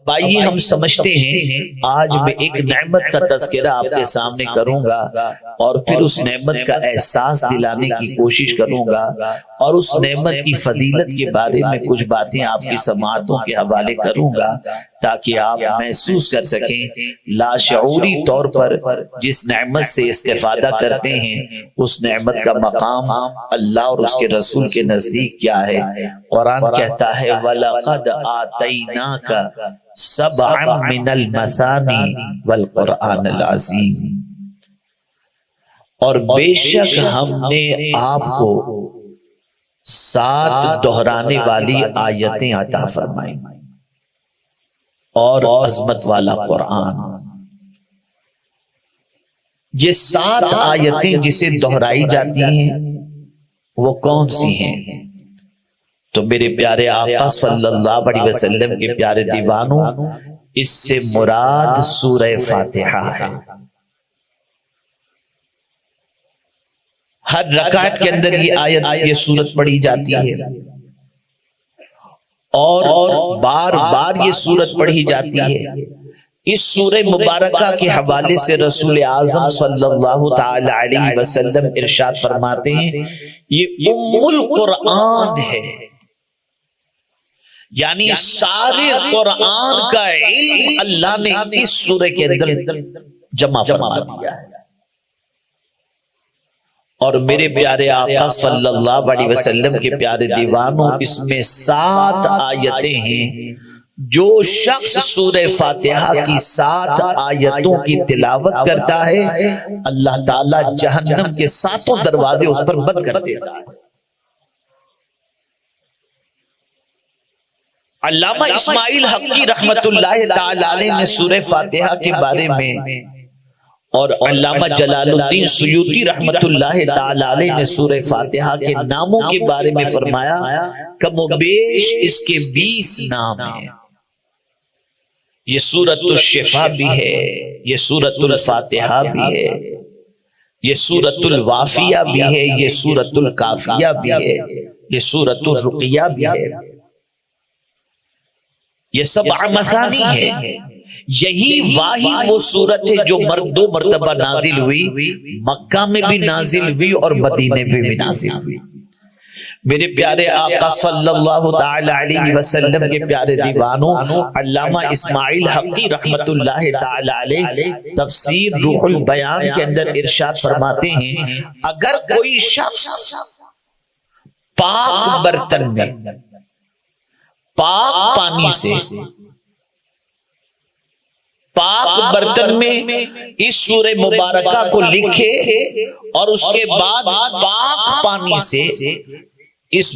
اب آئیے ہم سمجھتے ہیں، آج میں ایک نعمت کا تذکرہ آپ کے سامنے کروں گا اور پھر اس نعمت کا احساس دلانے کی کوشش کروں گا اور اس نعمت کی فضیلت کے بارے میں کچھ باتیں آپ کی سماعتوں کے حوالے کروں گا تاکہ آپ محسوس کر سکیں لاشعوری طور پر جس نعمت سے استفادہ کرتے ہیں اس نعمت کا مقام اللہ اور اس کے رسول کے نزدیک کیا ہے۔ قرآن کہتا ہے وَلَقَدْ آتَيْنَاكَ سَبْعًا مِنَ الْمَثَانِي وَالْقُرْآنِ الْعَظِيمِ، اور بے شک ہم نے آپ کو 7 دہرانے والی آیتیں عطا فرمائیں اور عظمت والا قرآن۔ یہ 7 آیتیں جسے دہرائی جاتی ہیں وہ کون سی ہیں؟ تو میرے پیارے آقا صلی اللہ علیہ وسلم کے پیارے دیوانوں، اس سے مراد سورہ فاتحہ ہے۔ ہر رکعت کے اندر یہ آیت، یہ سورت پڑھی جاتی ہے اور بار بار یہ سورت پڑھی جاتی ہے۔ اس سورہ مبارکہ کے حوالے سے رسول اعظم صلی اللہ تعالی علیہ وسلم ارشاد فرماتے ہیں یہ ام القرآن ہے، یعنی سارے قرآن کا علم اللہ نے اس سورہ کے اندر جمع فرما دیا ہے۔ اور میرے پیارے آقا صلی اللہ علیہ وسلم کے پیارے دیوانوں، اس میں 7 آیتیں ہیں۔ جو شخص سورہ فاتحہ کی 7 آیتوں کی تلاوت کرتا ہے اللہ تعالیٰ جہنم کے 7 دروازے اس پر بند کر دیتا ہے۔ علامہ اسماعیل حقی رحمت اللہ تعالی علیہ نے سورہ فاتحہ کے بارے میں اور علامہ جلال الدین سیوطی رحمت اللہ تعالی علیہ نے سورہ فاتحہ کے ناموں کے بارے میں فرمایا کم و بیش اس کے 20 نام ہیں۔ یہ سورۃ الشفا بھی ہے، یہ سورۃ الفاتحہ بھی ہے، یہ سورۃ الوافیہ بھی ہے، یہ سورۃ الکافیہ بھی ہے، یہ سورۃ الرقیہ بھی ہے۔ یہ 7 مثانی ہیں۔ یہی واحد وہ سورت ہے جو 2 مرتبہ نازل ہوئی، مکہ میں بھی نازل ہوئی اور مدینے میں بھی نازل ہوئی۔ میرے پیارے آقا صلی اللہ تعالی علیہ وسلم کے پیارے دیوانوں، علامہ اسماعیل حقی رحمت اللہ تعالی علیہ تفسیر روح البیان کے اندر ارشاد فرماتے ہیں اگر کوئی شخص پاک برتن میں پاک پانی سے پاک برتن میں اس سورہ مبارکہ کو لکھے اور اس کے بعد پاک پانی سے اس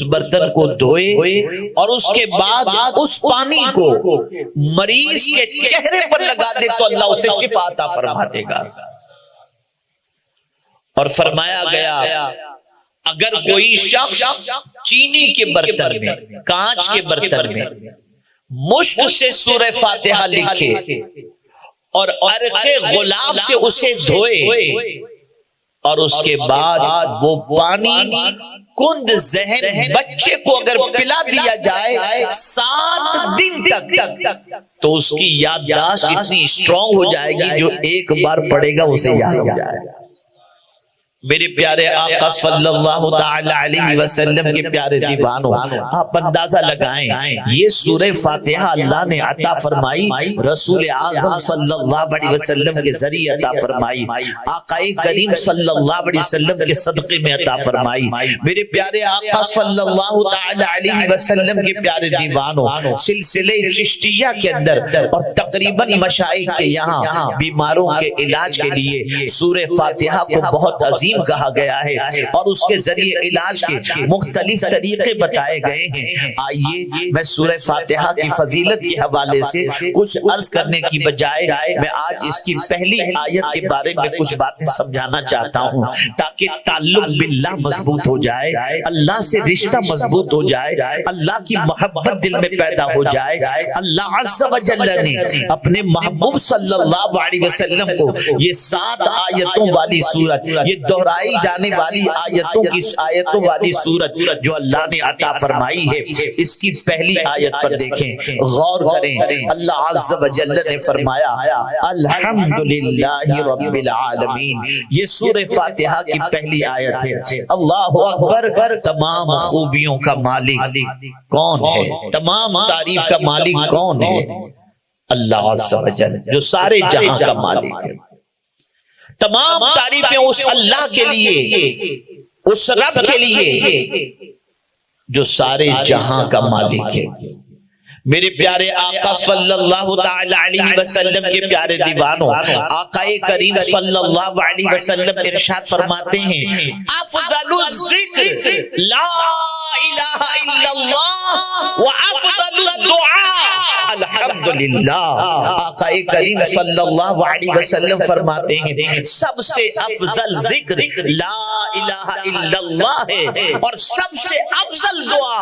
برتن کو دھوئے اور اس کے بعد اس پانی کو مریض کے چہرے پر لگا دے تو اللہ اسے شفا عطا فرما دے گا۔ اور فرمایا گیا اگر کوئی شخص چینی کے برتن میں، کانچ کے برتن میں مشک سے سورہ فاتحہ لکھے اور عرق غلاب سے اسے دھوئے اور اس کے بعد وہ پانی کند ذہن بچے کو اگر پلا دیا جائے 7 دن تک تو اس کی یادداشت اتنی اسٹرانگ ہو جائے گی جو ایک بار پڑھے گا اسے یاد ہو جائے گا۔ میرے پیارے آقا صلی اللہ تعالی علیہ وسلم کے پیارے دیوانوں، آپ اندازہ لگائیں یہ سورہ فاتحہ اللہ نے عطا فرمائی، رسول اعظم صلی اللہ علیہ وسلم کے ذریعے عطا فرمائی، آقا کریم صلی اللہ علیہ وسلم کے صدقے میں عطا فرمائی۔ میرے پیارے آقا صلی اللہ تعالی علیہ وسلم کے پیارے دیوانوں، سلسلے چشتیہ کے اندر اور تقریباً مشائخ کے یہاں بیماروں کے علاج کے لیے سورہ فاتحہ کو بہت عظیم کہا گیا ہے اور اس کے ذریعے علاج کے مختلف طریقے بتائے گئے ہیں۔ آئیے میں سورہ فاتحہ کی فضیلت کے حوالے سے کچھ عرض کرنے کی بجائے میں آج اس کی پہلی آیت کے بارے میں کچھ باتیں سمجھانا چاہتا ہوں تاکہ تعلق باللہ مضبوط ہو جائے، اللہ سے رشتہ مضبوط ہو جائے، اللہ کی محبت دل میں پیدا ہو جائے۔ اللہ عز و جل نے اپنے محبوب صلی اللہ علیہ وسلم کو یہ 7 آیتوں والی سورت، یہ دہرائی جانے والی آیتوں کی آیتوں والی سورت جو اللہ نے عطا فرمائی ہے، اس کی پہلی آیت پر دیکھیں، غور کریں۔ اللہ عز و جل نے فرمایا الحمدللہ رب العالمین، یہ سورہ فاتحہ کی پہلی آیت ہے۔ اللہ اکبر، تمام خوبیوں کا مالک کون ہے؟ تمام تعریف کا مالک کون ہے؟ اللہ عز و جل، جو سارے جہاں کا مالک ہے۔ تمام تعریفیں اس اللہ کے لیے، اس رب کے لیے جو سارے جہاں کا مالک ہے۔ میرے پیارے آقا صلی اللہ تعالی علیہ وسلم کے پیارے دیوانوں، آقا کریم صلی اللہ علیہ وسلم ارشاد فرماتے ہیں افضل الذکر لا الہ الا اللہ وافضل الدعاء الحمدللہ۔ آقا کریم صلی اللہ علیہ وسلم فرماتے ہیں سب سے افضل ذکر لا الہ الا اللہ ہے، اور سب سے افضل دعا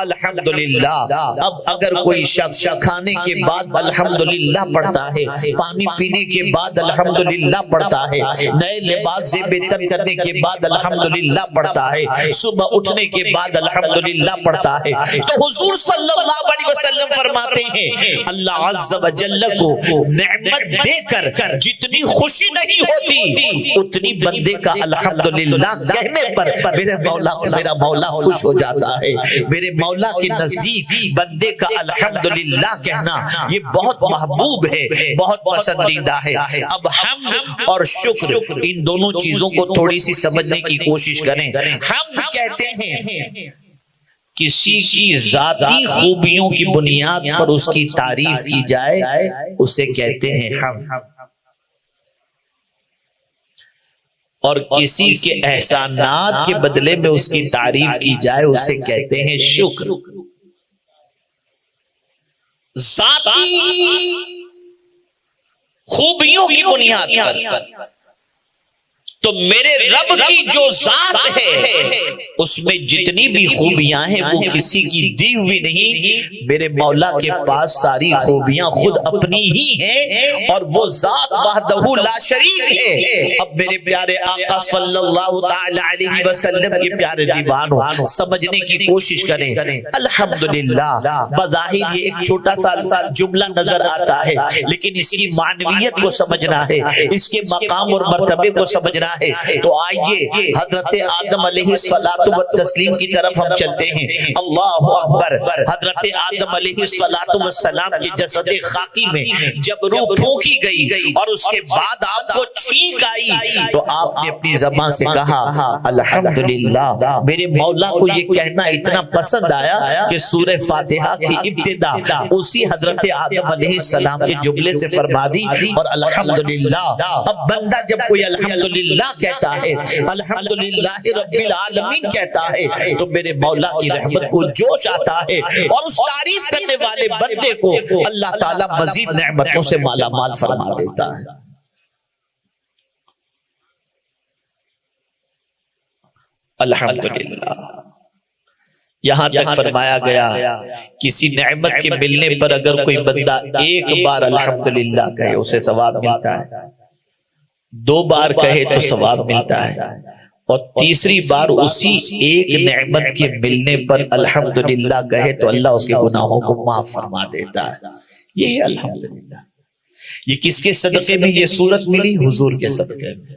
الحمدللہ۔ اب اگر کوئی شخص کھانے کے بعد الحمدللہ پڑھتا ہے، پانی پینے کے بعد الحمدللہ پڑھتا ہے، نئے لباس سے بہتر کرنے کے بعد الحمدللہ پڑھتا ہے، صبح اٹھنے کے بعد الحمدللہ پڑھتا ہے، تو حضور صلی اللہ علیہ وسلم فرماتے ہیں اللہ عز و جل کو نعمت دے کر جتنی خوشی نہیں ہوتی، اتنی بندے کا الحمدللہ کہنے پر میرا مولا خوش ہو جاتا ہے۔ میرے مولا کے نزدیک بندے کا الحمدللہ کہنا یہ بہت محبوب ہے، بہت پسندیدہ ہے۔ اب حمد اور شکر، ان دونوں چیزوں کو تھوڑی سی سمجھنے کی کوشش کریں۔ حمد کہتے ہیں کسی کی ذاتی خوبیوں کی بنیاد پر اس کی تعریف کی جائے، اسے کہتے ہیں حمد، اور کسی کے احسانات کے بدلے میں اس کی تعریف کی جائے اسے کہتے ہیں شکر۔ ذاتی خوبیوں کی بنیاد پر تو میرے رب کی جو ذات ہے اس میں جتنی بھی خوبیاں ہیں وہ کسی کی دی ہوئی نہیں، میرے مولا کے پاس ساری خوبیاں خود اپنی ہی ہیں، اور وہ ذات وحدہ لا شریک ہے۔ اب میرے پیارے آقا صلی اللہ تعالی علیہ وسلم کے پیارے دیوانوں، سمجھنے کی کوشش کریں۔ الحمدللہ بظاہر یہ ایک چھوٹا سا جملہ نظر آتا ہے، لیکن اس کی معنویت کو سمجھنا ہے، اس کے مقام اور مرتبے کو سمجھنا ہے۔ تو آئیے حضرت آدم علیہ السلام کی طرف ہم چلتے ہیں۔ اللہ اکبر۔ حضرت آدم علیہ السلام کے جسد خاکی میں جب روح پھونکی گئی اور اس کے بعد آپ کو چھینک آئی تو آپ نے اپنی زبان سے کہا الحمدللہ۔ میرے مولا کو یہ کہنا اتنا پسند آیا کہ سورہ فاتحہ کی ابتدا اسی حضرت آدم علیہ السلام کے جملے سے فرما دی، اور الحمدللہ۔ اب بندہ جب کوئی الحمدللہ کہتا ہے، الحمدللہ رب العالمین کہتا ہے، تو میرے مولا کی رحمت کو جوش آتا ہے، اور اس تعریف کرنے والے بندے کو اللہ تعالیٰ مزید نعمتوں سے مالا مال فرما دیتا ہے۔ الحمدللہ۔ یہاں تک فرمایا گیا کسی نعمت کے ملنے پر اگر کوئی بندہ ایک بار الحمدللہ کہے اسے ثواب ملتا ہے، 2 بار کہے تو ثواب ملتا ہے، اور تیسری بار اسی ایک نعمت کے ملنے پر الحمدللہ کہے تو اللہ اس کے گناہوں کو معاف فرما دیتا ہے۔ یہ ہے الحمدللہ۔ یہ کس کے صدقے میں یہ صورت ملی؟ حضور کے صدقے میں،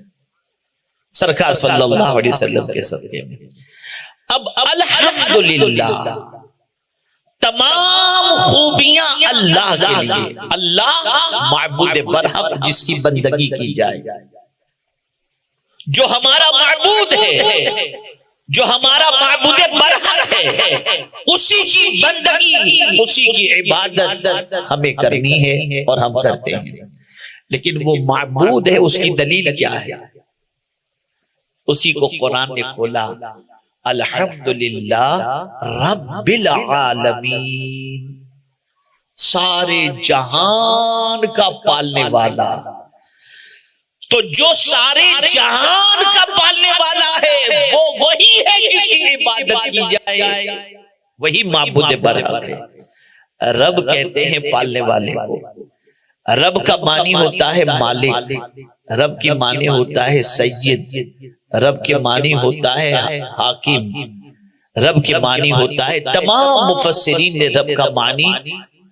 سرکار صلی اللہ علیہ وسلم کے صدقے میں۔ اب الحمدللہ تمام خوبیاں اللہ کے لیے، اللہ معبود برحق جس کی بندگی کی جائے، جو ہمارا معبود ہے، جو ہمارا معبود برحق ہے، اسی کی بندگی، اسی کی عبادت ہمیں کرنی ہے اور ہم کرتے ہیں۔ لیکن وہ معبود ہے، اس کی دلیل کیا ہے؟ اسی کو قرآن نے کھولا، الحمدللہ رب العالمین، سارے جہان کا پالنے والا۔ تو جو سارے جہان کا پالنے والا ہے وہ وہی ہے جس کی عبادت کی جائے، وہی معبود برحق ہے۔ رب کہتے ہیں پالنے والے کو، رب کا معنی ہوتا ہے مالک، رب کی معنی ہوتا ہے سید، رب کے معنی ہوتا ہے حاکم، رب کے معنی ہوتا ہے، تمام مفسرین نے رب کا معنی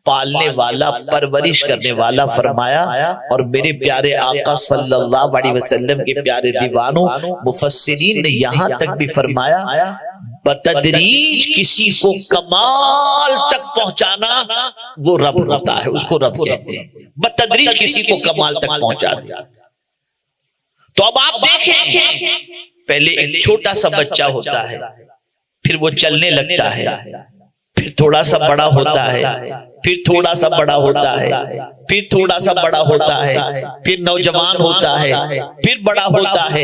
پالنے والا، پرورش کرنے والا فرمایا، اور میرے پیارے آقا صلی اللہ علیہ وسلم کے پیارے دیوانوں مفسرین نے یہاں تک بھی فرمایا بتدریج کسی کو کمال تک پہنچانا وہ رب ہوتا ہے، اس کو رب کہتے ہیں، بتدریج کسی کو کمال تک پہنچا دیا۔ تو اب آپ دیکھیں، پہلے ایک چھوٹا سا بچہ ہوتا ہے، پھر وہ چلنے لگتا ہے، پھر تھوڑا سا بڑا ہوتا ہے، پھر تھوڑا سا بڑا ہوتا ہے، پھر تھوڑا سا بڑا ہوتا ہے، پھر نوجوان ہوتا ہے، پھر بڑا ہوتا ہے،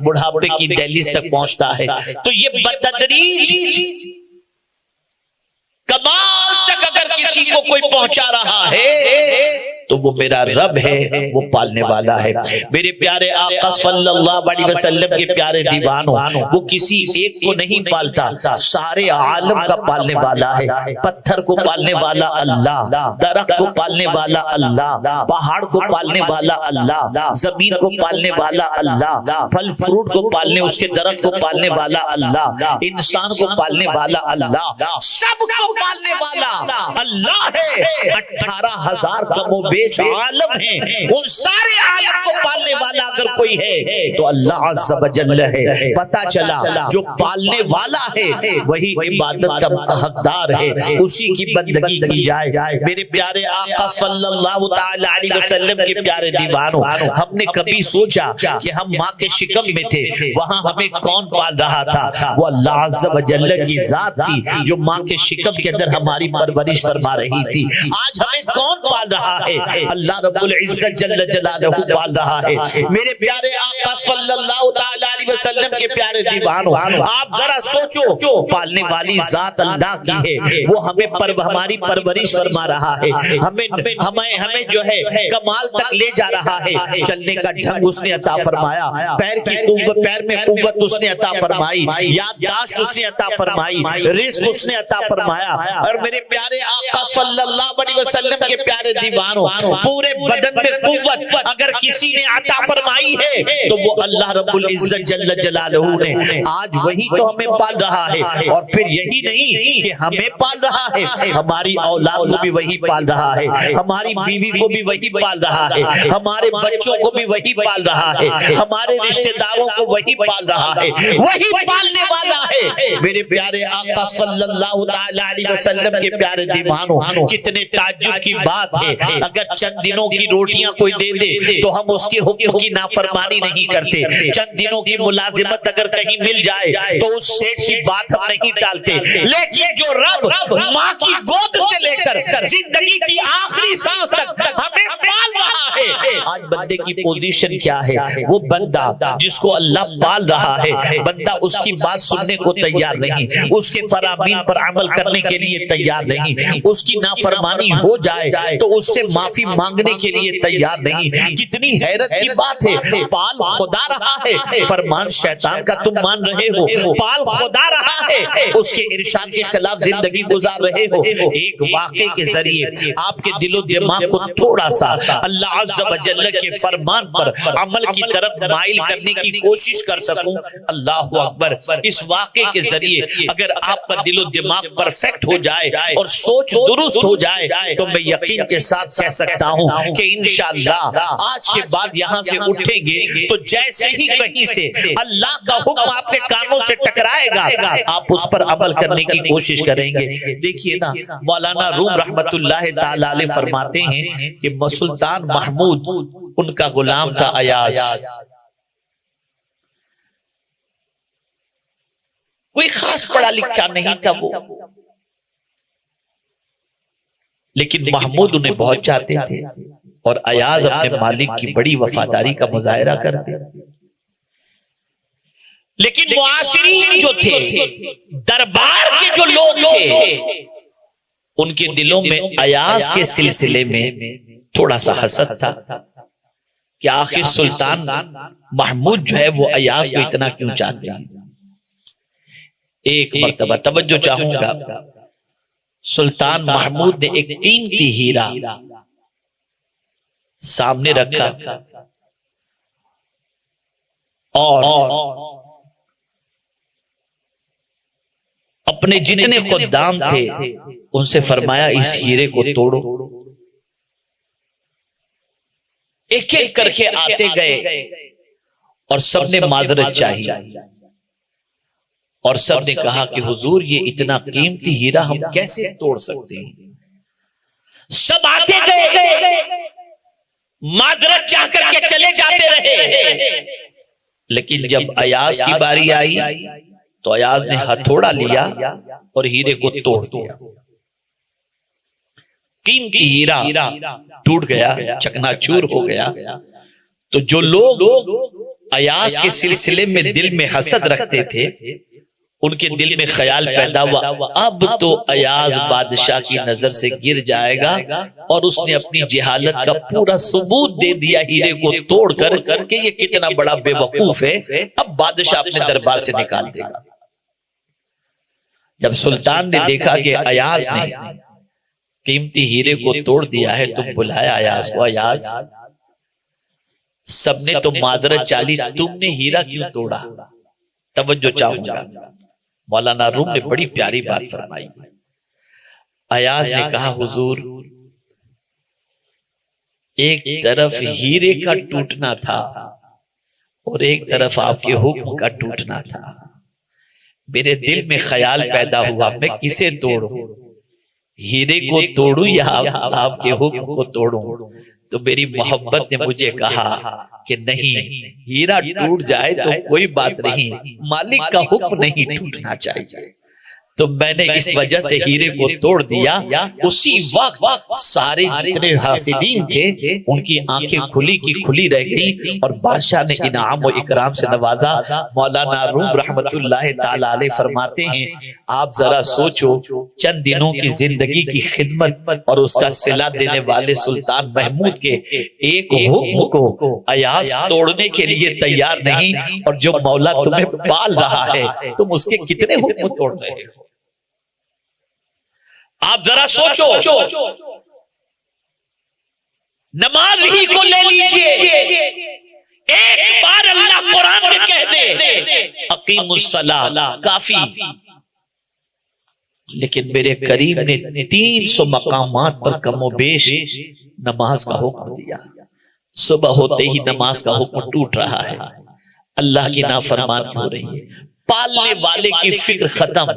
بڑھاپے کی دہلیز تک پہنچتا ہے۔ تو یہ بتدریج کمال تک اگر کسی کو کوئی پہنچا رہا ہے تو وہ میرا رب ہے، وہ پالنے والا ہے۔ میرے پیارے آقا صلی اللہ علیہ وسلم کے پیارے دیوانوں، وہ کسی ایک کو نہیں پالتا، سارے عالم کا پالنے والا ہے۔ پتھر کو پالنے والا اللہ، درخت کو پالنے والا اللہ، پہاڑ کو پالنے والا اللہ، زمین کو پالنے والا اللہ، پھل فروٹ کو پالنے، اس کے درخت کو پالنے والا اللہ، انسان کو پالنے والا اللہ، سب کو پالنے والا اللہ ہے۔ 18,000 کم و بیش عالم ہیں، ان سارے عالم کو پالنے والا اگر کوئی ہے تو اللہ عز و جل ہے۔ پتہ چلا جو پالنے والا ہے وہی عبادت کا حقدار ہے، اسی کی بندگی کی جائے۔ میرے پیارے آقا صلی اللہ تعالی علیہ وسلم کے پیارے دیوانوں، ہم نے کبھی سوچا کہ ہم ماں کے شکم میں تھے، وہاں ہمیں کون پال رہا تھا؟ وہ اللہ عز و جل کی ذات تھی جو ماں کے شکم کے اندر ہماری پرورش فرما رہی تھی۔ آج ہمیں کون پال رہا ہے؟ اللہ رب العزت جل جلالہ پال رہا ہے۔ میرے پیارے آقا صلی اللہ تعالی علیہ وسلم کے پیارے دیوانوں، آپ ذرا سوچو، پالنے والی ذات اللہ کی ہے، وہ ہماری پرورش فرما رہا ہے، ہمیں جو ہے کمال تک لے جا رہا ہے۔ چلنے کا ڈھنگ اس نے عطا فرمایا، پیر میں قوت اس نے عطا فرمائی، یادداشت اس نے عطا فرمائی، رزق اس نے عطا فرمایا۔ اور میرے پیارے آقا صلی اللہ علیہ وسلم کے پیارے دیوانوں، پورے بدن میں قوت اگر کسی نے عطا فرمائی ہے تو وہ اللہ رب العزت جل جلالہ نے۔ آج وہی تو ہمیں پال رہا ہے، اور پھر یہی نہیں کہ ہمیں پال رہا ہے، ہماری اولاد کو بھی وہی پال رہا ہے، ہماری بیوی کو بھی وہی پال رہا ہے، ہمارے بچوں کو بھی وہی پال رہا ہے، ہمارے رشتہ داروں کو وہی پال رہا ہے، وہی پالنے والا ہے۔ میرے پیارے آقا صلی اللہ تعالی علیہ وسلم کے پیارے دیوانوں، کتنے تعجب کی بات ہے، اگر چند دنوں کی روٹیاں کوئی دے دے تو ہم اس کے حکم کی نافرمانی نہیں کرتے، چند دنوں کی ملازمت اگر کہیں مل جائے تو اس سے کی بات ہم نہیں ٹالتے، لیکن جو رب ماں کی گود سے لے کر زندگی کی آخری سانس تک ہمیں پال رہا ہے۔ آج بندے کی پوزیشن کیا ہے؟ وہ بندہ جس کو اللہ پال رہا ہے، بندہ اس کی بات سننے کو تیار نہیں، اس کے فرامین پر عمل کرنے کے لیے تیار نہیں، اس کی نافرمانی ہو جائے تو اس سے معافی مانگنے کے لیے تیار نہیں۔ کتنی حیرت کی بات ہے، پال خدا رہا ہے، فرمان شیطان کا تم مان رہے ہو، پال خدا رہا ہے، اس کے ارشاد کے خلاف زندگی گزار رہے ہو۔ ایک واقعے کے ذریعے آپ کے دل و دماغ کو تھوڑا سا اللہ عز و جل کے فرمان پر عمل کی طرف مائل کرنے کی کوشش کر سکوں۔ اللہ اکبر، اس واقعے کے ذریعے اگر آپ کا دل و دماغ پرفیکٹ ہو جائے اور سوچ درست ہو جائے تو میں یقین کے ساتھ کہہ سکتا ہوں کہ انشاءاللہ آج کے بعد یہاں سے اٹھیں گے تو جیسے ہی کہیں سے اللہ کا حکم آپ کے کانوں سے ٹکرائے گا آپ اس پر عمل کرنے کی کوشش کریں گے۔ دیکھیے نا، مولانا روم رحمت اللہ تعالی علیہ فرماتے ہیں کہ سلطان محمود ان کا غلام تھا ایاز، کوئی خاص پڑھا لکھا نہیں تھا وہ، لیکن محمود انہیں بہت چاہتے تھے اور ایاز اپنے مالک کی بڑی وفاداری کا مظاہرہ کرتے، لیکن معاشرین جو تھے، دربار کے جو لوگ تھے، ان کے دلوں میں ایاز کے سلسلے میں تھوڑا سا حسد تھا کہ آخر سلطان محمود جو ہے وہ ایاز کو اتنا کیوں چاہتے ہیں۔ ایک مرتبہ توجہ چاہوں گا، سلطان محمود نے ایک قیمتی ہیرا سامنے رکھا اور اپنے جتنے خدام تھے ان سے فرمایا اس ہیرے کو توڑو. ایک ایک کر کے آتے گئے اور سب نے معذرت چاہی اور سب نے کہا کہ حضور یہ اتنا قیمتی ہیرا ہم کیسے توڑ سکتے ہیں. سب آتے گئے معذرت چاہ کر کے چلے جاتے رہے. لیکن جب ایاز کی باری آئی تو ایاز نے ہتھوڑا لیا اور ہیرے کو توڑ دیا. قیمتی ہیرا ٹوٹ گیا, چکنا چور ہو گیا. تو جو لوگ ایاز کے سلسلے میں دل میں حسد رکھتے تھے ان کے دل میں خیال پیدا ہوا اب تو ایاز بادشاہ کی نظر سے گر جائے گا, اور اس نے اپنی جہالت کا پورا ثبوت دے دیا ہیرے کو توڑ کر کہ یہ کتنا بڑا بے وقوف ہے, اب بادشاہ اپنے دربار سے نکال دے گا. جب سلطان نے دیکھا کہ ایاز نے قیمتی ہیرے کو توڑ دیا ہے تو بلایا ایاز کو. ایاز سب نے تو معذرت چالی, تم نے ہیرا کیوں توڑا؟ توجہ چاہوں گا. مولانا روم نے بڑی پیاری بات فرمائی. ایاز نے کہا حضور ایک طرف ہیرے کا ٹوٹنا تھا اور ایک طرف آپ کے حکم کا ٹوٹنا تھا. میرے دل میں خیال پیدا ہوا میں کسے توڑوں, ہیرے کو توڑوں یا آپ کے حکم کو توڑوں؟ تو میری محبت نے مجھے کہا کہ نہیں, ہیرا ٹوٹ جائے تو کوئی بات نہیں, مالک کا حکم نہیں ٹوٹنا چاہیے. تو میں نے اس وجہ سے ہیرے کو توڑ دیا. اسی وقت سارے جتنے حاسدین تھے ان کی آنکھیں کھلی کی کھلی رہ گئی اور بادشاہ نے انعام و اکرام سے نوازا. مولانا روم رحمت اللہ تعالی علیہ فرماتے ہیں آپ ذرا سوچو چند دنوں کی زندگی کی خدمت اور اس کا صلہ دینے والے سلطان محمود کے ایک حکم کو ایاز توڑنے کے لیے تیار نہیں, اور جو مولا تمہیں پال رہا ہے تم اس کے کتنے حکم توڑ رہے ہو. آپ ذرا سوچو, نماز ہی کو لے لیجئے, ایک بار اللہ قرآن میں کہہ دے اقیم الصلاۃ کافی, لیکن میرے کریم نے 300 مقامات پر کم و بیش نماز کا حکم دیا. صبح ہوتے ہی نماز کا حکم ٹوٹ رہا ہے, اللہ کی نافرمانی ہو رہی ہے, پالنے والے کی فکر ختم,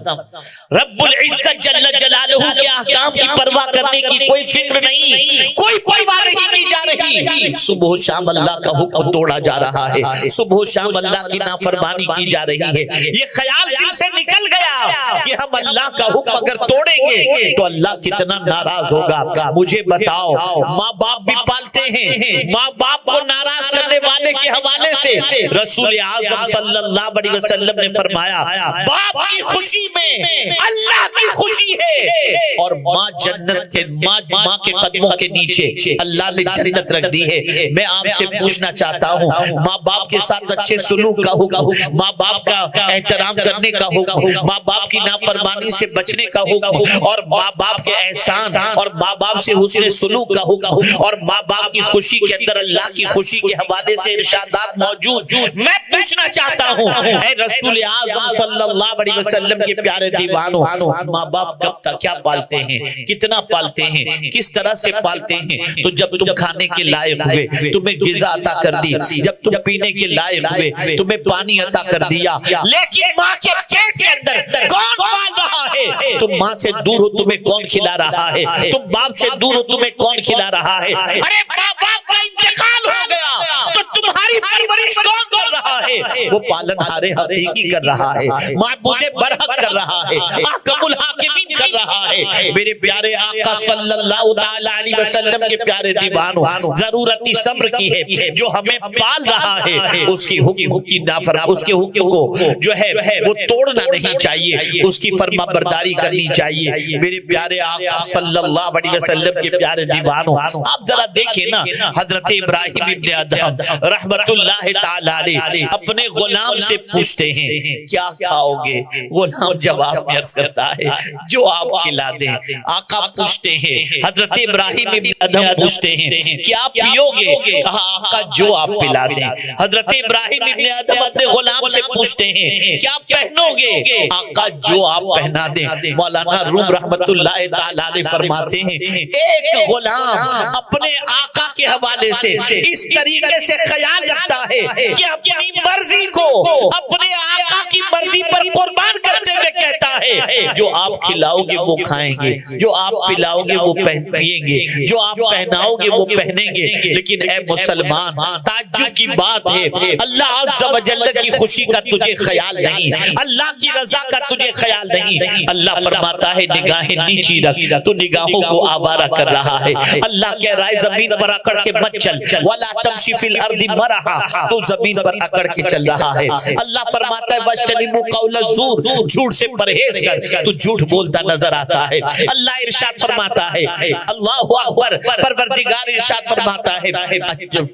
رب العزت جل جلالہ کے احکام کی پرواہ کرنے کی کوئی فکر نہیں, کوئی پرواہ نہیں کی جا رہی. صبح و شام اللہ کا حکم توڑا جا رہا ہے, صبح و شام اللہ کی نافرمانی کی جا رہی ہے. یہ خیال دل سے نکل گیا کہ ہم اللہ کا حکم اگر توڑیں گے تو اللہ کتنا ناراض ہوگا. مجھے بتاؤ, ماں باپ بھی پالتے ہیں, ماں باپ کو ناراض کرنے والے کے حوالے سے رسول اعظم صلی اللہ علیہ وسلم نے فرمایا باپ کی خوشی میں اللہ کی خوشی ہے, اور ماں جنت کے ماں کے قدموں کے نیچے اللہ نے جنت رکھ دی ہے. میں آپ سے پوچھنا چاہتا ہوں, ماں باپ کے ساتھ اچھے سلوک کا حکم, ماں باپ کا احترام کرنے کا حکم, ماں باپ کی نافرمانی سے بچنے کا حکم, اور ماں باپ کے احسان اور ماں باپ سے حسن سلوک کا حکم, اور ماں باپ کی خوشی کے اندر اللہ کی خوشی کے حوالے سے ارشادات موجود. میں پوچھنا چاہتا ہوں اے رسول اعظم صلی اللہ علیہ وسلم کے پیارے دیوانوں, ماں باپ کب تک کیا پالتے ہیں, کتنا پالتے ہیں, کس طرح سے پالتے ہیں؟ تو جب تم کھانے کے لائق ہوئے تمہیں غذا عطا کر دی, جب تم پینے کے لائق ہوئے تمہیں پانی عطا کر دیا, لیکن ماں کے پیٹ کے اندر کون پال رہا ہے؟ تم ماں سے دور ہو تمہیں کون کھلا رہا ہے؟ تم باپ سے دور ہو تمہیں کون کھلا رہا ہے؟ ارے ماں باپ کا انتقال ہو گیا تو تمہاری پرورش کون کر رہا ہے؟ وہ پالنہار حقیقی کر رہا ہے, معبود برحق کر رہا ہے, احکم الحاکمین کر رہا ہے. میرے پیارے آقا صلی اللہ تعالی علیہ وسلم کے پیارے دیوانوں, ضرورت صبر کی ہے, جو ہمیں پال رہا ہے اس کی حکم کی نافرمانی, اس کے حکم کو جو ہے وہ توڑنا نہیں چاہیے, اس کی فرما برداری کرنی چاہیے. میرے پیارے آقا صلی اللہ علیہ وسلم کے پیارے دیوانوں, آپ ذرا دیکھیں نا, حضرت ابراہیم ابن ادہم رحمت اللہ تعالی علیہ اپنے غلام سے پوچھتے ہیں کیا کھاؤ گے؟ غلام جواب میں عرض کرتا ہے جو آپ کھلا دیں۔ آقا پوچھتے ہیں، حضرت ابراہیم ابن ادھم پوچھتے ہیں کیا پیو گے؟ کہا آقا جو آپ پلا دیں۔ حضرت ابراہیم ابن ادھم اپنے غلام سے پوچھتے ہیں کیا پہنو گے؟ آقا جو آپ پہنا دیں۔ مولانا روم رحمت اللہ تعالی علیہ فرماتے ہیں ایک غلام اپنے آقا کے حوالے سے اس طریقے سے خیال رکھتا ہے کہ اپنی مرضی کو اپنے آقا کی مرضی پر قربان کرتے ہوئے کہتا ہے جو آپ کھلاؤ گے وہ کھائیں گے، جو آپ پلاؤ گے وہ پیئیں گے، جو آپ پہناؤ گے وہ پہنیں گے۔ لیکن اے مسلمان تعجب کی بات ہے اللہ عز و جل کی خوشی کا تجھے خیال نہیں، اللہ کی رضا کا تجھے خیال نہیں۔ اللہ فرماتا ہے نگاہیں نیچی رکھ، تو نگاہوں کو آوارہ کر رہا ہے۔ اللہ کہہ رہا ہے زمین پر اکڑ کے مت چل، وَلَا تَمْشِ فِي الْأَرْضِ مَرَحًا، تو زمین پر اکڑ کے چل رہا ہے۔ اللہ فرماتا ہے وَاجْتَنِبُوا قَوْلَ الزُّورِ، جھوٹ سے پرہیز کر، تو جھوٹ بولتا نظر آتا ہے۔ اللہ ارشاد فرماتا ہے اللہ اکبر، پروردگار ارشاد فرماتا ہے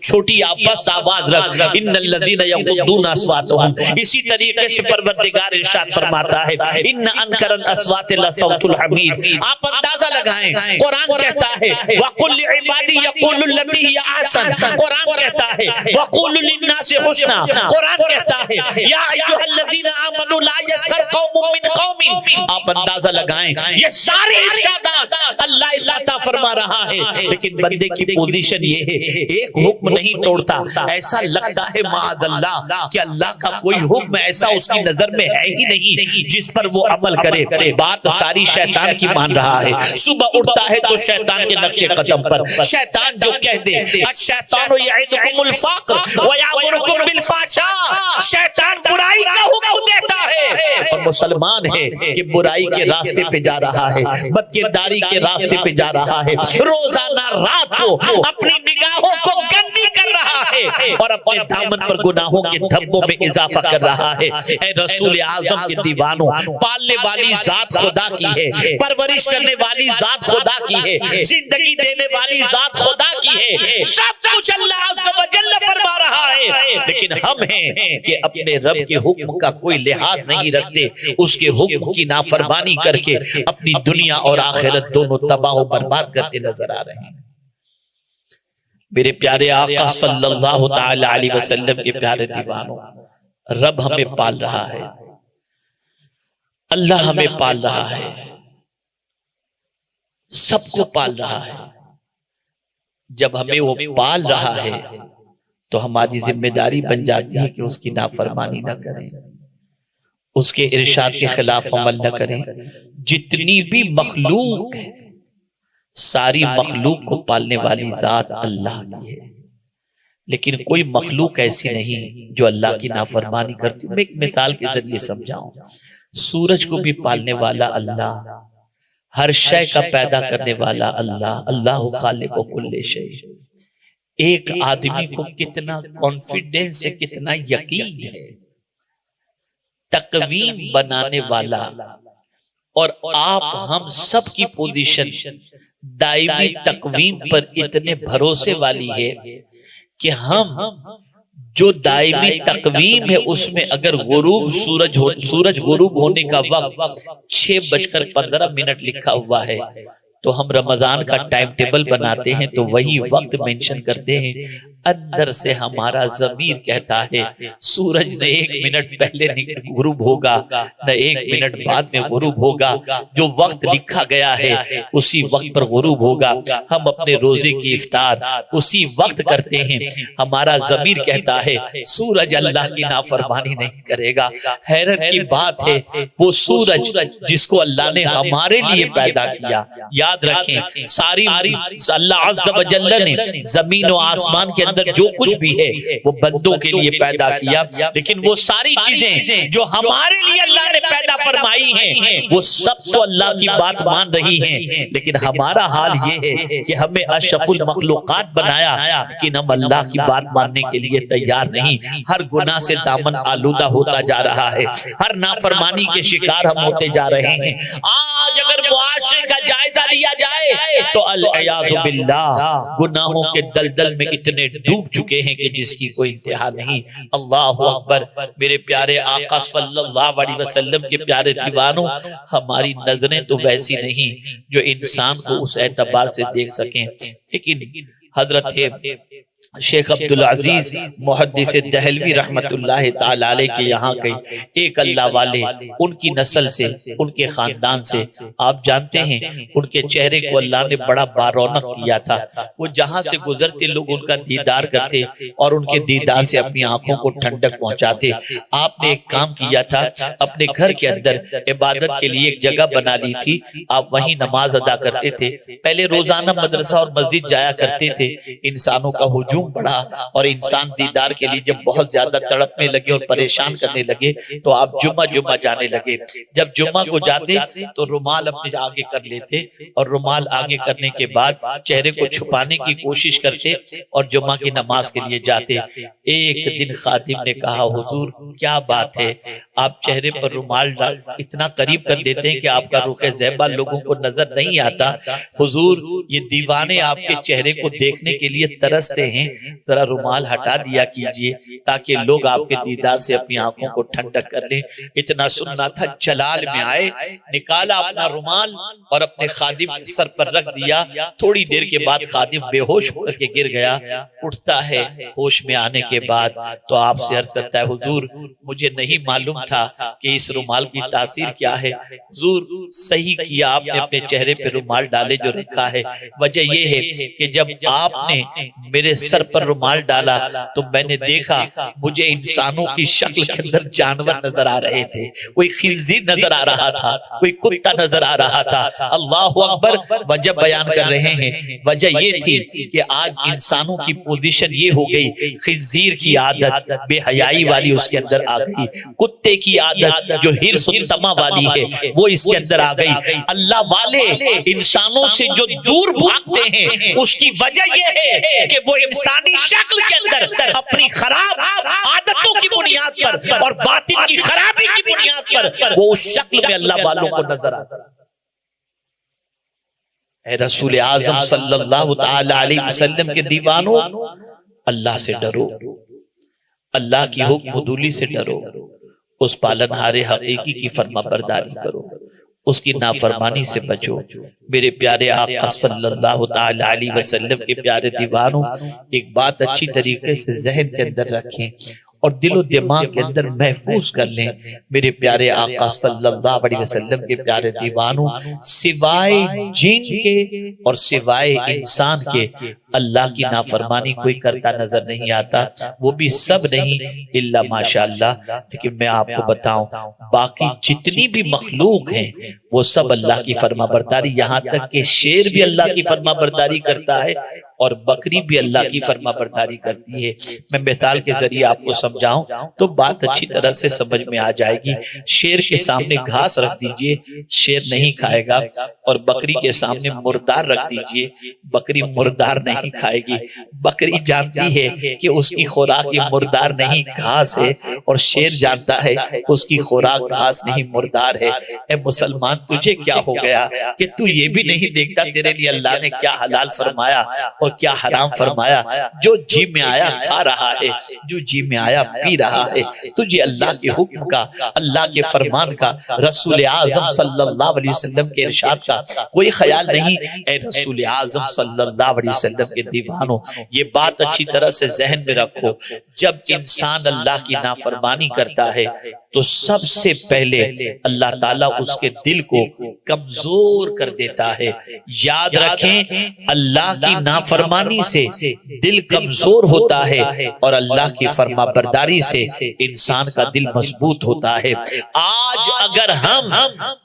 چھوٹی آپس آواز رکھ، ان الذین یغضون اصواتهم، اسی طریقے سے پروردگار ارشاد فرماتا ہے ان انکر الاصوات لصوت الحمیر۔ آپ اندازہ لگائیں قرآن کہتا ہے وَقُلْ لِعِبَادِي يَقُولُوا الَّتِي هِيَ أَحْسَنُ، قرآن کہتا ہے وَقُولُوا لِلنَّاسِ حُسْنًا، قرآن کہتا ہے یا ایھا الذین آمنوا لا یسخر قوم من قوم۔ آپ اندازہ لگائیں یہ سارے ارشادات اللہ عطا فرما رہا ہے، لیکن بندے کی پوزیشن یہ ہے ایک حکم نہیں توڑتا۔ ایسا لگتا ہے معاذ اللہ کہ اللہ کا کوئی حکم ایسا اس کی نظر میں ہے ہی نہیں جس پر وہ عمل کرے۔ بات ساری شیطان کی مان رہا ہے، صبح اٹھتا ہے تو شیطان کے نقش قدم پر شیطان جو کہہ دے الشیطان یعدکم الفقر ویامرکم بالفحشاء، شیطان برائی کا حکم دیتا ہے اور مسلمان ہے کہ برائی کے راستے پہ جا رہا ہے، بدکرداری کے راستے پہ جا رہا ہے، روزانہ رات کو اپنی نگاہوں کو گندی کر رہا ہے اور اپنے دامن پر گناہوں کے دھبوں میں اضافہ کر رہا ہے۔ اے رسول اعظم کے دیوانوں، پالنے والی ذات خدا کی ہے، پرورش کرنے والی ذات خدا کی ہے، زندگی دینے والی ذات خدا کی ہے، سب کچھ اللہ عز و جل فرما رہا ہے، لیکن ہم ہیں کہ اپنے رب کے حکم کا کوئی لحاظ نہیں رکھتے، اس کے حکم کی نافرمانی کر کے اپنی دنیا اور آخرت دونوں تباہ و برباد کرتے نظر آ رہے ہیں۔ میرے پیارے آقا صلی اللہ تعالی علیہ وسلم کے پیارے دیوانوں، رب ہمیں پال رہا ہے، اللہ ہمیں پال رہا ہے، سب کو پال رہا ہے۔ جب ہمیں وہ پال رہا ہے تو ہماری ذمہ داری بن جاتی ہے کہ اس کی نافرمانی نہ کریں، اس کے ارشاد کے خلاف عمل نہ کریں۔ جتنی بھی مخلوق ہے ساری مخلوق کو پالنے والی ذات اللہ کی ہے، لیکن کوئی مخلوق ایسی نہیں جو اللہ کی نافرمانی کرتی۔ میں ایک مثال کے ذریعے سمجھاؤں، سورج کو بھی پالنے والا اللہ، ہر شے کا پیدا کرنے والا اللہ، اللہ خالق کل شے۔ ایک آدمی کو کتنا کانفیڈنس ہے، کتنا یقین ہے، تقویم بنانے والا، اور آپ ہم سب کی پوزیشن دائمی تقویم پر اتنے بھروسے والی ہے کہ ہم جو دائمی تقویم ہے اس میں اگر غروب سورج غروب ہونے کا وقت 6:15 لکھا ہوا ہے تو ہم رمضان کا ٹائم ٹیبل بناتے ہیں تو وہی وقت مینشن کرتے ہیں۔ اندر سے ہمارا ضمیر کہتا ہے سورج نہ 1 منٹ پہلے غروب ہوگا نہ 1 منٹ بعد میں غروب ہوگا، جو وقت لکھا گیا ہے اسی وقت پر غروب ہوگا۔ ہم اپنے روزے کی افطار اسی وقت کرتے ہیں، ہمارا ضمیر کہتا ہے سورج اللہ کی نافرمانی نہیں کرے گا۔ حیرت کی بات ہے وہ سورج جس کو اللہ نے ہمارے لیے پیدا کیا، یاد رکھیں ساری اللہ عز و جل نے زمین و آسمان کے اندر جو کچھ بھی ہے وہ بندوں کے لیے پیدا کیا، لیکن وہ ساری چیزیں جو ہمارے لیے اللہ نے پیدا فرمائی ہیں وہ سب تو اللہ کی بات مان رہی ہیں، لیکن ہمارا حال یہ ہے کہ ہمیں اشرف المخلوقات بنایا لیکن ہم اللہ کی بات ماننے کے لیے تیار نہیں۔ ہر گناہ سے دامن آلودہ ہوتا جا رہا ہے، ہر نافرمانی کے شکار ہم ہوتے جا رہے ہیں۔ آج اگر معاشرے کا جائزہ لیا دیا جائے تو العیاذ باللہ گناہوں کے دلدل میں اتنے ڈوب چکے ہیں کہ جس کی کوئی انتہا نہیں۔ اللہ اکبر۔ میرے پیارے آقا صلی اللہ علیہ وسلم کے پیارے دیوانوں، ہماری نظریں تو ویسی نہیں جو انسان کو اس اعتبار سے دیکھ سکیں، لیکن حضرت شیخ عبدالعزیز محدث دہلوی رحمت اللہ تعالی علیہ کے یہاں گئی، ایک اللہ والے، ان کی نسل سے، ان کے خاندان سے، آپ جانتے ہیں ان کے چہرے کو اللہ نے بڑا بارونق کیا تھا، وہ جہاں سے گزرتے لوگ ان کا دیدار کرتے اور ان کے دیدار سے اپنی آنکھوں کو ٹھنڈک پہنچاتے۔ آپ نے ایک کام کیا تھا، اپنے گھر کے اندر عبادت کے لیے ایک جگہ بنا لی تھی، آپ وہیں نماز ادا کرتے تھے۔ پہلے روزانہ مدرسہ اور مسجد جایا کرتے تھے، انسانوں کا ہجوم بڑھا اور انسان دیدار کے لیے جب بہت زیادہ تڑپنے لگے اور پریشان کرنے لگے تو آپ جمعہ جانے لگے۔ جب جمعہ کو جاتے تو رومال اپنے آگے کر لیتے اور رومال آگے کرنے کے بعد چہرے کو چھپانے کی کوشش کرتے اور جمعہ کی نماز کے لیے جاتے۔ ایک دن خادم نے کہا، حضور کیا بات ہے، آپ چہرے پر رومال اتنا قریب کر دیتے ہیں کہ آپ کا رخ زیبا لوگوں کو نظر نہیں آتا، حضور یہ دیوانے آپ کے چہرے کو دیکھنے کے لیے ترستے ہیں، ذرا رومال ہٹا دیا کیجئے تاکہ لوگ آپ کے دیدار سے اپنی آنکھوں کو ٹھنڈک کر لیں۔ اتنا سننا تھا، جلال میں آئے، نکالا اپنا رومال اور اپنے خادم کے سر پر رکھ دیا۔ تھوڑی دیر کے بعد خادم بے ہوش ہو کر کے گر گیا، اٹھتا ہے، ہوش میں آنے کے بعد تو آپ سے عرض کرتا ہے، حضور مجھے نہیں معلوم تھا کہ اس رومال کی تاثیر کیا ہے، حضور صحیح کیا آپ نے اپنے چہرے پہ رومال ڈالے جو رکھا ہے، وجہ یہ ہے کہ جب آپ نے میرے سر پر رومال ڈالا تو میں نے دیکھا مجھے انسانوں کی شکل کے اندر جانور نظر آ رہے تھے، کوئی خنزیر نظر آ رہا تھا، کوئی کتا نظر آ رہا تھا۔ اللہ اکبر۔ وجہ بیان کر رہے ہیں، وجہ یہ تھی کہ آج انسانوں کی پوزیشن یہ ہو گئی، خنزیر کی عادت بے حیائی والی اس کے اندر آ گئی، کتے کی عادت جو ہرس و طمع والی ہے وہ اس کے اندر آ گئی۔ اللہ والے انسانوں سے جو دور بھاگتے ہیں اس کی وجہ یہ ہے کہ وہ انسانی شکل کے اندر اپنی خراب عادتوں کی بنیاد پر اور باطن کی خرابی کی بنیاد پر وہ اس شکل میں اللہ والوں کو نظر آتا ہے۔ اے رسول اعظم صلی اللہ تعالی علیہ وسلم کے دیوانوں، اللہ سے ڈرو، اللہ کی حکم عدولی سے ڈرو، اس پالنہار حقیقی کی فرما برداری کرو، اس کی نافرمانی سے بچو۔ میرے پیارے آقا صلی اللہ تعالی علیہ وسلم کے پیارے دیوانوں، ایک بات اچھی طریقے سے ذہن کے اندر رکھیں اور دل و دماغ کے اندر محفوظ کر لیں۔ میرے پیارے آقا صلی اللہ علیہ وسلم کے پیارے دیوانوں، سوائے جن کے اور سوائے انسان کے اللہ کی نافرمانی کوئی کرتا نظر نہیں آتا، وہ بھی سب نہیں الا ماشاءاللہ۔ لیکن میں آپ کو بتاؤں، باقی جتنی بھی مخلوق ہیں وہ سب اللہ کی فرما برداری، یہاں تک کہ شیر بھی اللہ کی فرما برداری کرتا ہے اور بکری بھی اللہ کی فرما برداری کرتی ہے۔ میں مثال کے ذریعے آپ کو سمجھاؤں تو بات اچھی طرح سے سمجھ میں آ جائے گی۔ شیر کے سامنے گھاس رکھ دیجئے، شیر نہیں کھائے گا، اور بکری کے سامنے مردار رکھ دیجئے، بکری مردار نہیں کھائے گی۔ بکری جانتی ہے کہ اس کی خوراک یہ مردار نہیں گھاس ہے، اور شیر جانتا ہے اس کی خوراک گھاس نہیں مردار ہے۔ اے مسلمان، تجھے کیا ہو گیا کہ تو یہ بھی نہیں دیکھتا تیرے لیے اللہ نے کیا حلال فرمایا اور کیا حرام فرمایا؟ جو جی میں آیا کھا رہا ہے، جو جی میں آیا پی رہا ہے۔ تجھے اللہ کے حکم کا، اللہ کے فرمان کا، رسول اعظم صلی اللہ علیہ وسلم کے ارشاد کا کوئی خیال نہیں۔ اے رسول اعظم صلی اللہ علیہ وسلم کے دیوانوں، یہ بات اچھی طرح سے ذہن میں رکھو، جب انسان اللہ کی نافرمانی کرتا ہے تو سب سے پہلے اللہ تعالیٰ اس کے دل کو کمزور کر دیتا ہے۔ یاد رکھیں، اللہ کی نافرمانی سے دل کمزور ہوتا ہے اور اللہ کی فرما برداری سے انسان کا دل مضبوط ہوتا ہے۔ آج اگر ہم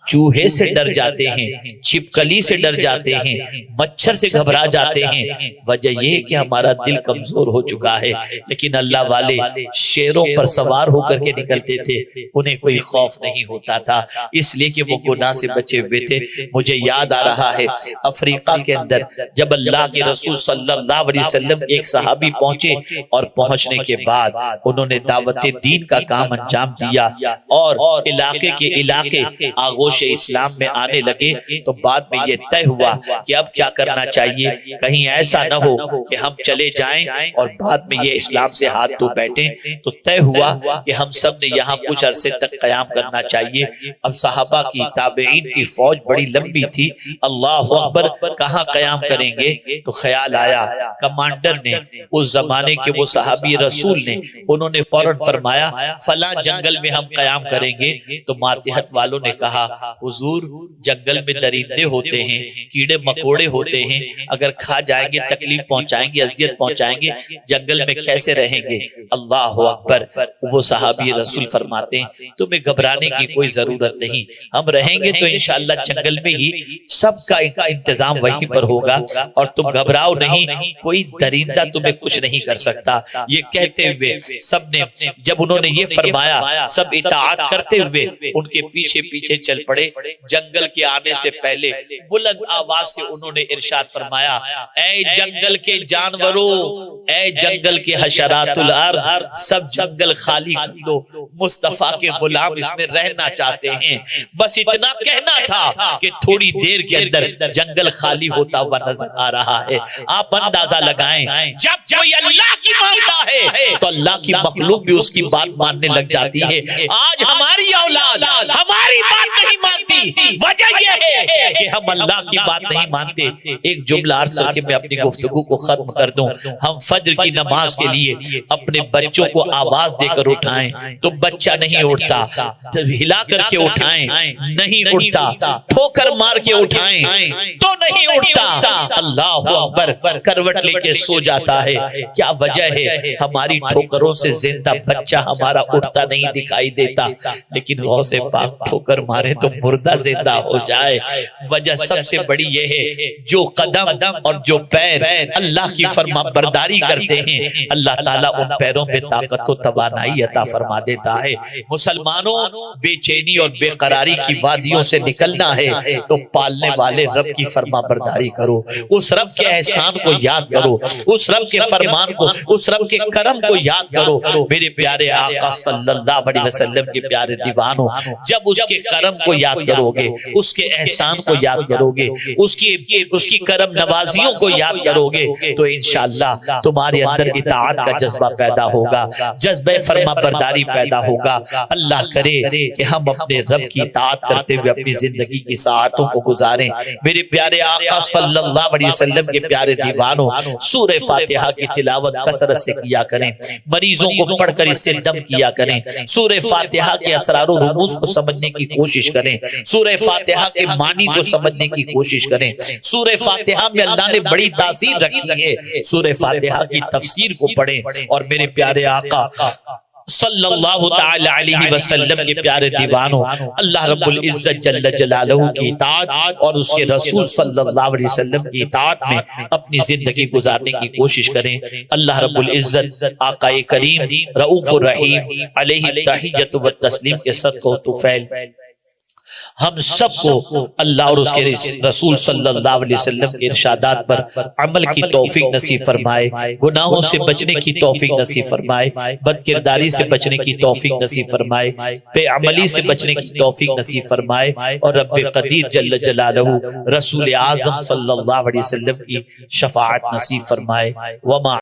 چوہے سے ڈر جاتے ہیں، چھپکلی سے ڈر جاتے ہیں، مچھر سے گھبرا جاتے ہیں، وجہ یہ کہ ہمارا دل کمزور ہو چکا ہے۔ لیکن اللہ والے شیروں پر سوار ہو کر کے نکلتے تھے، انہیں کوئی خوف نہیں ہوتا تھا، اس لیے کہ وہ گناہ سے بچے ہوئے تھے۔ مجھے یاد آ رہا ہے افریقہ کے اندر جب اللہ کے رسول صلی اللہ علیہ وسلم ایک صحابی پہنچے، اور پہنچنے کے بعد انہوں نے دعوت دین کا کام انجام دیا اور علاقے کے علاقے آغوش اسلام میں آنے لگے، تو بعد میں یہ طے ہوا کہ اب کیا کرنا چاہیے، کہیں ایسا نہ ہو کہ ہم چلے جائیں اور بعد میں یہ اسلام سے ہاتھ دھو بیٹھیں۔ تو طے ہوا کہ ہم سب نے یہاں کچھ عرصے تک قیام کرنا چاہیے۔ اب صحابہ کی تابعین کی فوج بڑی لمبی تھی، اللہ اکبر کہاں قیام کریں گے؟ تو خیال آیا کمانڈر نے، اس زمانے کے وہ صحابی رسول نے، انہوں نے فوراً فرمایا فلاں جنگل میں ہم قیام کریں گے۔ تو ماتحت والوں نے کہا حضور جنگل میں درندے ہوتے ہیں، کیڑے مکوڑے ہوتے ہیں، اگر کھا جائیں گے تکلیف پہنچائیں گے، اذیت پہنچائیں گے، جنگل میں کیسے رہیں گے؟ اللہ اکبر۔ وہ صحابی رسول فرماتے ہیں تمہیں گھبرانے کی کوئی ضرورت نہیں، ہم رہیں گے تو انشاءاللہ جنگل میں ہی سب کا انتظام وہیں پر ہوگا، اور تم گھبراؤ نہیں، کوئی درندہ تمہیں کچھ نہیں کر سکتا۔ یہ کہتے ہوئے سب نے، جب انہوں نے یہ فرمایا سب اطاعت کرتے ہوئے ان کے پیچھے پیچھے چل پڑے۔ جنگل کے آنے سے پہلے بلند آواز سے انہوں نے ارشاد فرمایا اے جنگل کے جانوروں، اے جنگل کے حشرات الارض، سب جنگل خالی کر دو، مصطفیٰ کے غلام اس میں رہنا چاہتے ہیں۔ بس اتنا کہنا تھا کہ تھوڑی دیر کے اندر جنگل خالی ہوتا ہوا نظر آ رہا ہے۔ آپ اندازہ لگائیں جب کوئی اللہ کی مانتا ہے تو اللہ کی مخلوق بھی اس کی بات ماننے لگ جاتی ہے۔ آج ہماری اولاد ہماری بات نہیں مانتی، وجہ یہ ہے کہ ہم اللہ کی بات نہیں مانتے۔ ایک جملہ عرض کر کے میں اپنی گفتگو کو ختم کر دوں۔ ہم فجر کی نماز کے لیے اپنے بچوں کو آواز دے کر اٹھائیں تو بچہ نہیں اٹھتا، ہلا کر کے اٹھائیں نہیں اٹھتا، ٹھوکر مار کے اٹھائیں تو نہیں اٹھتا، اللہ اکبر کروٹ لے کے سو جاتا ہے۔ کیا وجہ ہے؟ ہماری ٹھوکروں سے زندہ بچہ ہمارا اٹھتا نہیں دکھائی دیتا، لیکن غوث پاک ٹھوکر مارے تو مردہ زندہ ہو جائے۔ وجہ سب سے بڑی یہ ہے جو قدم اور جو پیر اللہ کی فرما برداری کرتے ہیں، اللہ تعالیٰ ان پیروں میں طاقت و توانائی عطا فرما دیتا ہے۔ مسلمانوں بے چینی اور بے قراری کی وادیوں سے نکلنا ہے تو پالنے والے رب کی فرما برداری کرو، اس رب کے احسان کو یاد کرو، اس رب کے فرمان کو، اس رب کے کرم کو یاد کرو۔ میرے پیارے آقا صلی اللہ علیہ وسلم کے پیارے دیوانوں، جب اس کے کرم کو یاد کرو گے، اس کے احسان کو یاد کرو گے، اس کی کرم نوازیوں کو یاد کرو گے تو انشاءاللہ تمہارے اندر اطاعت کا جذبہ پیدا ہوگا، جذبہ فرما برداری پیدا ہوگا۔ اللہ کرے کہ ہم اپنے رب کی اطاعت کرتے ہوئے اپنی زندگی کی ساعتوں کو گزاریں۔ میرے پیارے آقا صلی اللہ علیہ وسلم کے پیارے دیوانوں، سورہ فاتحہ کی تلاوت کثرت سے کیا کریں، مریضوں کو پڑھ کر اس سے دم کیا کریں، سورہ فاتحہ کے اسرار و رموز کو سمجھنے کی کوشش کریں، سورہ فاتحہ کے معنی کو سمجھنے کی کوشش کریں۔ سورہ فاتحہ میں اللہ نے بڑی تاثیر رکھی ہے، سورہ فاتحہ کی تفسیر کو پڑھیں، اور میرے پیارے آقا صلی اللہ تعالی علیہ وسلم کے پیارے دیوانوں، اللہ رب العزت جل جلالہ کی اطاعت اور اس کے رسول صلی اللہ علیہ وسلم کی اطاعت میں اپنی زندگی گزارنے کی کوشش کریں۔ اللہ رب العزت آقا کریم رؤوف الرحیم علیہ التحیۃ والتسلیم کے صدقہ و طفیل ہم سب کو اللہ اور اس کے رسول صلی اللہ علیہ وسلم کے ارشادات پر عمل کی توفیق نصیب فرمائے، گناہوں سے بچنے کی توفیق نصیب فرمائے، بد کرداری سے بچنے کی توفیق نصیب فرمائے، بے عملی سے بچنے کی توفیق نصیب فرمائے، اور رب قدیر جل جلالہ رسول اعظم صلی اللہ علیہ وسلم کی شفاعت نصیب فرمائے۔ وما